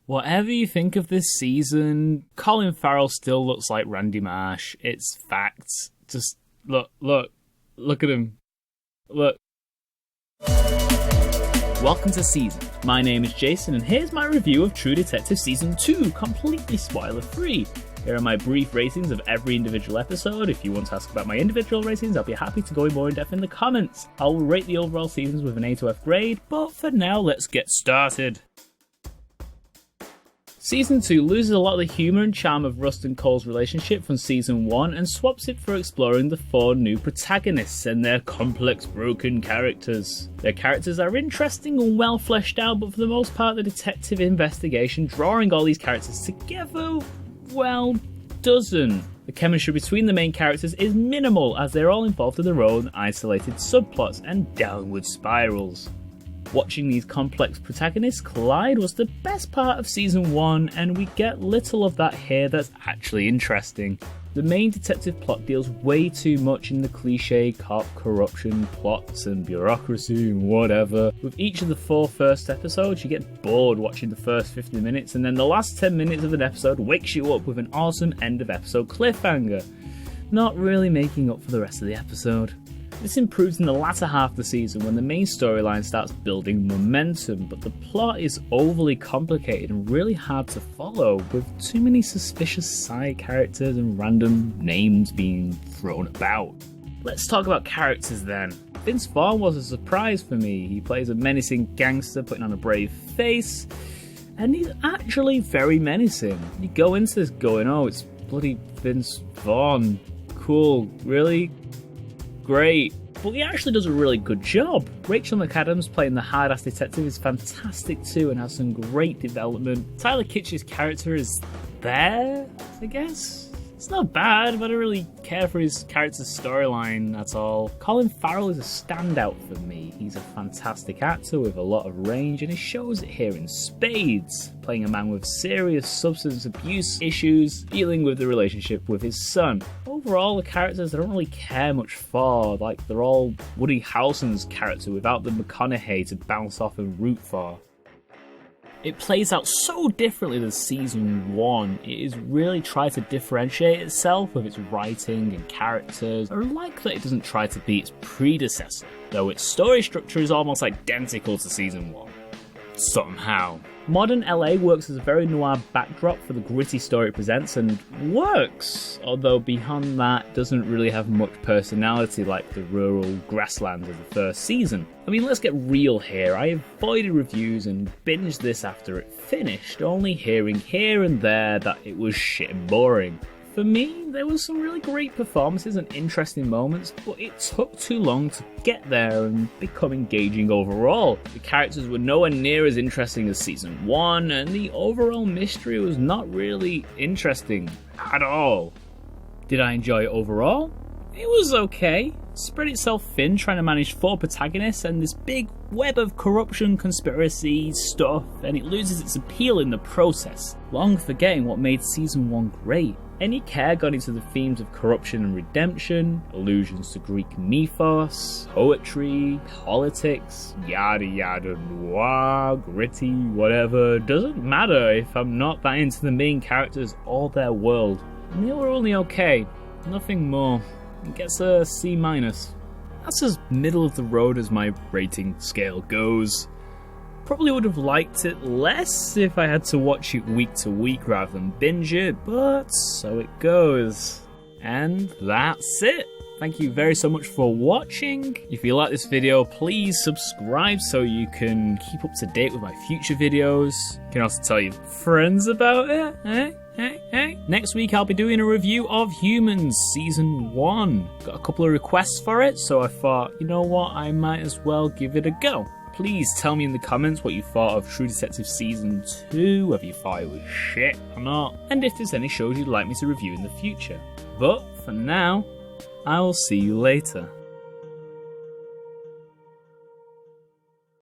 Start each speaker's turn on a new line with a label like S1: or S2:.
S1: Whatever you think of this season, Colin Farrell still looks like Randy Marsh. It's facts. Just look at him. Look. Welcome to Season. My name is Jason, and here's my review of True Detective Season 2, completely spoiler-free. Here are my brief ratings of every individual episode. If you want to ask about my individual ratings, I'll be happy to go in more in depth in the comments. I will rate the overall seasons with an A to F grade, but for now, let's get started. Season 2 loses a lot of the humour and charm of Rust and Cole's relationship from Season 1 and swaps it for exploring the 4 new protagonists and their complex, broken characters. Their characters are interesting and well fleshed out, but for the most part the detective investigation drawing all these characters together, well, doesn't. The chemistry between the main characters is minimal as they're all involved in their own isolated subplots and downward spirals. Watching these complex protagonists collide was the best part of Season 1, and we get little of that here that's actually interesting. The main detective plot deals way too much in the cliche cop corruption plots and bureaucracy and whatever. With each of the 4 first episodes, you get bored watching the first 50 minutes, and then the last 10 minutes of an episode wakes you up with an awesome end of episode cliffhanger, not really making up for the rest of the episode. This improves in the latter half of the season when the main storyline starts building momentum, but the plot is overly complicated and really hard to follow, with too many suspicious side characters and random names being thrown about. Let's talk about characters then. Vince Vaughn was a surprise for me. He plays a menacing gangster putting on a brave face, and he's actually very menacing. You go into this going, oh, it's bloody Vince Vaughn. Cool, really? Great. But he actually does a really good job. Rachel McAdams playing the hard-ass detective is fantastic too and has some great development. Tyler Kitsch's character is there, I guess. It's not bad, but I don't really care for his character's storyline at all. Colin Farrell is a standout for me. He's a fantastic actor with a lot of range, and he shows it here in spades, playing a man with serious substance abuse issues, dealing with the relationship with his son. Overall, the characters I don't really care much for, like they're all Woody Harrelson's character without the McConaughey to bounce off and root for. It plays out so differently than Season 1. It is really trying to differentiate itself with its writing and characters. I like that it doesn't try to be its predecessor, though its story structure is almost identical to Season 1. Somehow. Modern LA works as a very noir backdrop for the gritty story it presents and works, although beyond that doesn't really have much personality like the rural grasslands of the first season. I mean, let's get real here. I avoided reviews and binged this after it finished, only hearing here and there that it was shit and boring. For me, there was some really great performances and interesting moments, but it took too long to get there and become engaging overall. The characters were nowhere near as interesting as Season 1, and the overall mystery was not really interesting at all. Did I enjoy it overall? It was okay. Spread itself thin trying to manage 4 protagonists and this big web of corruption, conspiracy stuff, and it loses its appeal in the process, long forgetting what made Season 1 great. Any care got into the themes of corruption and redemption, allusions to Greek mythos, poetry, politics, yada yada, noir, gritty, whatever. Doesn't matter if I'm not that into the main characters or their world. And they were only okay, nothing more. It gets a C-. That's as middle of the road as my rating scale goes. Probably would have liked it less if I had to watch it week to week rather than binge it, but so it goes. And that's it. Thank you very so much for watching. If you like this video, please subscribe so you can keep up to date with my future videos. You can also tell your friends about it. Next week I'll be doing a review of Humans Season 1. Got a couple of requests for it, so I thought, you know what, I might as well give it a go. Please tell me in the comments what you thought of True Detective Season 2, whether you thought it was shit or not, and if there's any shows you'd like me to review in the future. But for now, I will see you later.